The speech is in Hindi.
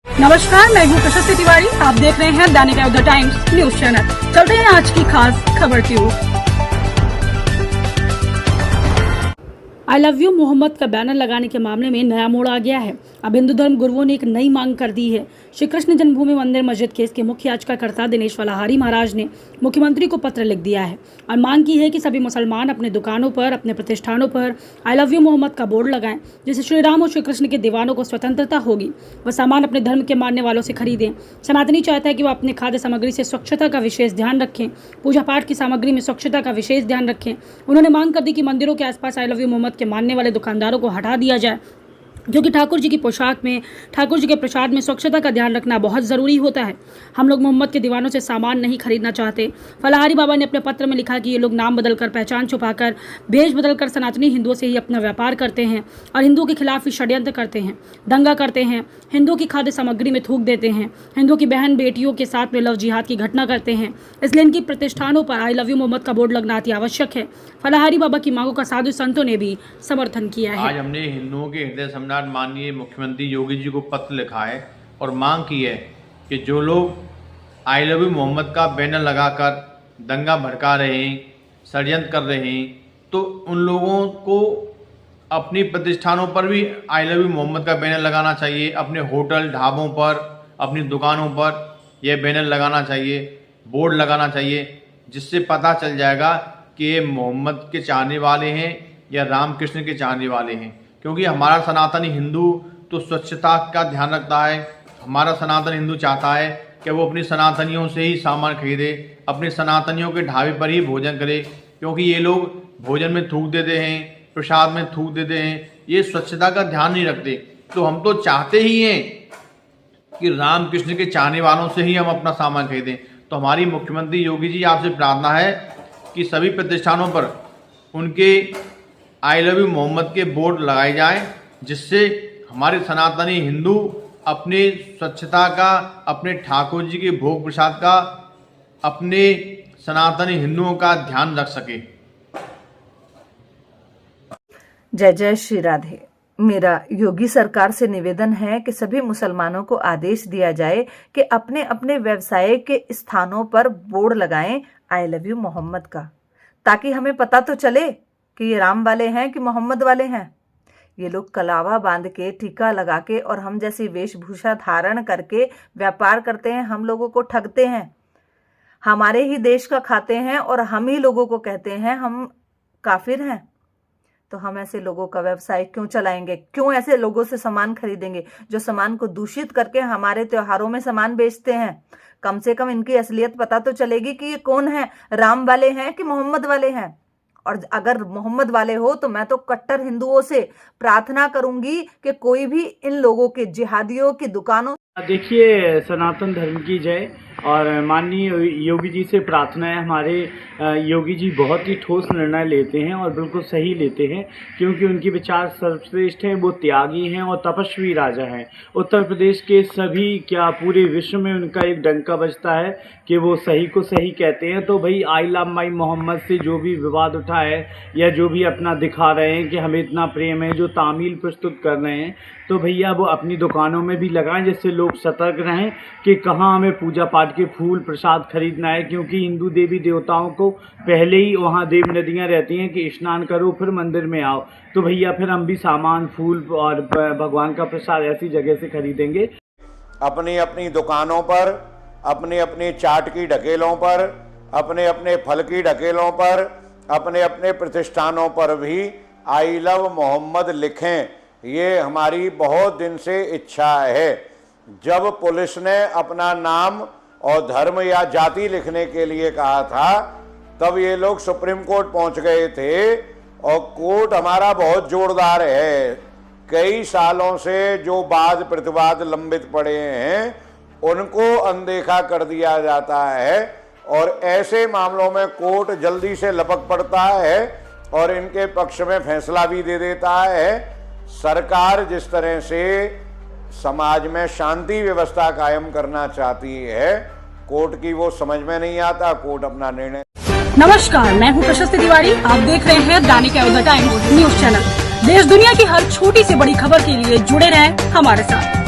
नमस्कार, मैं हूँ प्रशस्ति तिवारी। आप देख रहे हैं दैनिक अयोध्या टाइम्स न्यूज चैनल। चलते हैं आज की खास खबर की ओर। आई लव यू मोहम्मद का बैनर लगाने के मामले में नया मोड़ आ गया है। अब हिंदू धर्म गुरुओं ने एक नई मांग कर दी है। श्री कृष्ण जन्मभूमि मंदिर मस्जिद केस के मुख्य याचिकाकर्ता दिनेश फलाहारी महाराज ने मुख्यमंत्री को पत्र लिख दिया है और मांग की है कि सभी मुसलमान अपने दुकानों पर, अपने प्रतिष्ठानों पर आई लव यू मोहम्मद का बोर्ड लगाएं, जिससे श्री राम और श्री कृष्ण के दीवानों को स्वतंत्रता होगी। वह सामान अपने धर्म के मानने वालों से खरीदें। सनातनी चाहता है कि वह अपने खाद्य सामग्री से स्वच्छता का विशेष ध्यान रखें, पूजा पाठ की सामग्री में स्वच्छता का विशेष ध्यान रखें। उन्होंने मांग कर दी कि मंदिरों के आसपास आई लव यू मोहम्मद के मानने वाले दुकानदारों को हटा दिया जाए, क्योंकि ठाकुर जी की पोशाक में, ठाकुर जी के प्रसाद में स्वच्छता का ध्यान रखना बहुत ज़रूरी होता है। हम लोग मोहम्मद के दीवानों से सामान नहीं खरीदना चाहते। फलाहारी बाबा ने अपने पत्र में लिखा कि ये लोग नाम बदलकर, पहचान छुपाकर, भेष बदलकर सनातनी हिंदुओं से ही अपना व्यापार करते हैं और हिंदुओं के खिलाफ ही षड्यंत्र करते हैं, दंगा करते हैं, हिंदुओं की खाद्य सामग्री में थूक देते हैं, हिंदुओं की बहन बेटियों के साथ में लव जिहाद की घटना करते हैं। इसलिए इनकी प्रतिष्ठानों पर आई लव यू मोहम्मद का बोर्ड लगना अति आवश्यक है। फलाहारी बाबा की मांगों का साधु संतों ने भी समर्थन किया है। आज हमने हिंदुओं के हृदय सम्राट माननीय मुख्यमंत्री योगी जी को पत्र लिखा है और मांग की है कि जो लोग आई लव यू मोहम्मद का बैनर लगाकर दंगा भड़का रहे हैं, षड्यंत्र कर रहे हैं, तो उन लोगों को अपनी प्रतिष्ठानों पर भी आई लव यू मोहम्मद का बैनर लगाना चाहिए। अपने होटल, ढाबों पर, अपनी दुकानों पर यह बैनर लगाना चाहिए, बोर्ड लगाना चाहिए, जिससे पता चल जाएगा कि ये मोहम्मद के चाहने वाले हैं या राम कृष्ण के चाहने वाले हैं। क्योंकि हमारा सनातनी हिंदू तो स्वच्छता का ध्यान रखता है। हमारा सनातन हिंदू चाहता है कि वो अपनी सनातनियों से ही सामान खरीदे, अपने सनातनियों के ढाबे पर ही भोजन करे, क्योंकि ये लोग भोजन में थूक देते हैं, प्रसाद में थूक देते हैं, ये स्वच्छता का ध्यान नहीं रखते। तो हम तो चाहते ही हैं कि राम कृष्ण के चाहने वालों से ही हम अपना सामान खरीदें। तो हमारी मुख्यमंत्री योगी जी आपसे प्रार्थना है कि सभी प्रतिष्ठानों पर उनके आई लव यू मोहम्मद के बोर्ड लगाए जाएं, जिससे हमारे सनातनी हिंदू अपने स्वच्छता का, अपने ठाकुर जी के भोग प्रसाद का, अपने सनातनी हिंदुओं का ध्यान रख सके। जय जय श्री राधे। मेरा योगी सरकार से निवेदन है कि सभी मुसलमानों को आदेश दिया जाए कि अपने अपने व्यवसाय के स्थानों पर बोर्ड लगाएं आई लव यू मोहम्मद का, ताकि हमें पता तो चले कि ये राम वाले हैं कि मोहम्मद वाले हैं। ये लोग कलावा बांध के, टीका लगा के और हम जैसी वेशभूषा धारण करके व्यापार करते हैं, हम लोगों को ठगते हैं, हमारे ही देश का खाते हैं और हम ही लोगों को कहते हैं हम काफिर हैं। तो हम ऐसे लोगों का व्यवसाय क्यों चलाएंगे? क्यों ऐसे लोगों से सामान खरीदेंगे जो सामान को दूषित करके हमारे त्योहारों में सामान बेचते हैं? कम से कम इनकी असलियत पता तो चलेगी कि ये कौन है, राम वाले हैं कि मोहम्मद वाले हैं। और अगर मोहम्मद वाले हो तो मैं तो कट्टर हिंदुओं से प्रार्थना करूंगी कि कोई भी इन लोगों के जिहादियों की दुकानों। देखिए, सनातन धर्म की जय। और माननीय योगी जी से प्रार्थना है, हमारे योगी जी बहुत ही ठोस निर्णय लेते हैं और बिल्कुल सही लेते हैं, क्योंकि उनके विचार सर्वश्रेष्ठ हैं, वो त्यागी हैं और तपस्वी राजा हैं। उत्तर प्रदेश के सभी, क्या पूरे विश्व में उनका एक डंका बजता है कि वो सही को सही कहते हैं। तो भाई आई लव माई मोहम्मद से जो भी विवाद उठा है या जो भी अपना दिखा रहे हैं कि हमें इतना प्रेम है, जो तामील प्रस्तुत कर रहे हैं, तो भैया वो अपनी दुकानों में भी लगाएं, जिससे लोग सतर्क रहें कि कहाँ हमें पूजा पाठ के फूल प्रसाद खरीदना है। क्योंकि हिंदू देवी देवताओं को पहले ही वहाँ देव नदियाँ रहती हैं कि स्नान करो फिर मंदिर में आओ। तो भैया फिर हम भी सामान, फूल और भगवान का प्रसाद ऐसी जगह से खरीदेंगे। अपनी अपनी दुकानों पर, अपने अपने चाट की ढकेलों पर, अपने अपने फल की ढकेलों पर, अपने अपने प्रतिष्ठानों पर भी आई लव मोहम्मद लिखें। ये हमारी बहुत दिन से इच्छा है। जब पुलिस ने अपना नाम और धर्म या जाति लिखने के लिए कहा था, तब ये लोग सुप्रीम कोर्ट पहुंच गए थे और कोर्ट हमारा बहुत जोरदार है। कई सालों से जो वाद प्रतिवाद लंबित पड़े हैं उनको अनदेखा कर दिया जाता है और ऐसे मामलों में कोर्ट जल्दी से लपक पड़ता है और इनके पक्ष में फैसला भी दे देता है। सरकार जिस तरह से समाज में शांति व्यवस्था कायम करना चाहती है, कोर्ट की वो समझ में नहीं आता। कोर्ट अपना निर्णय। नमस्कार, मैं हूँ प्रशस्ति तिवारी। आप देख रहे हैं दैनिक अयोध्या टाइम्स न्यूज चैनल। देश दुनिया की हर छोटी से बड़ी खबर के लिए जुड़े रहें हमारे साथ।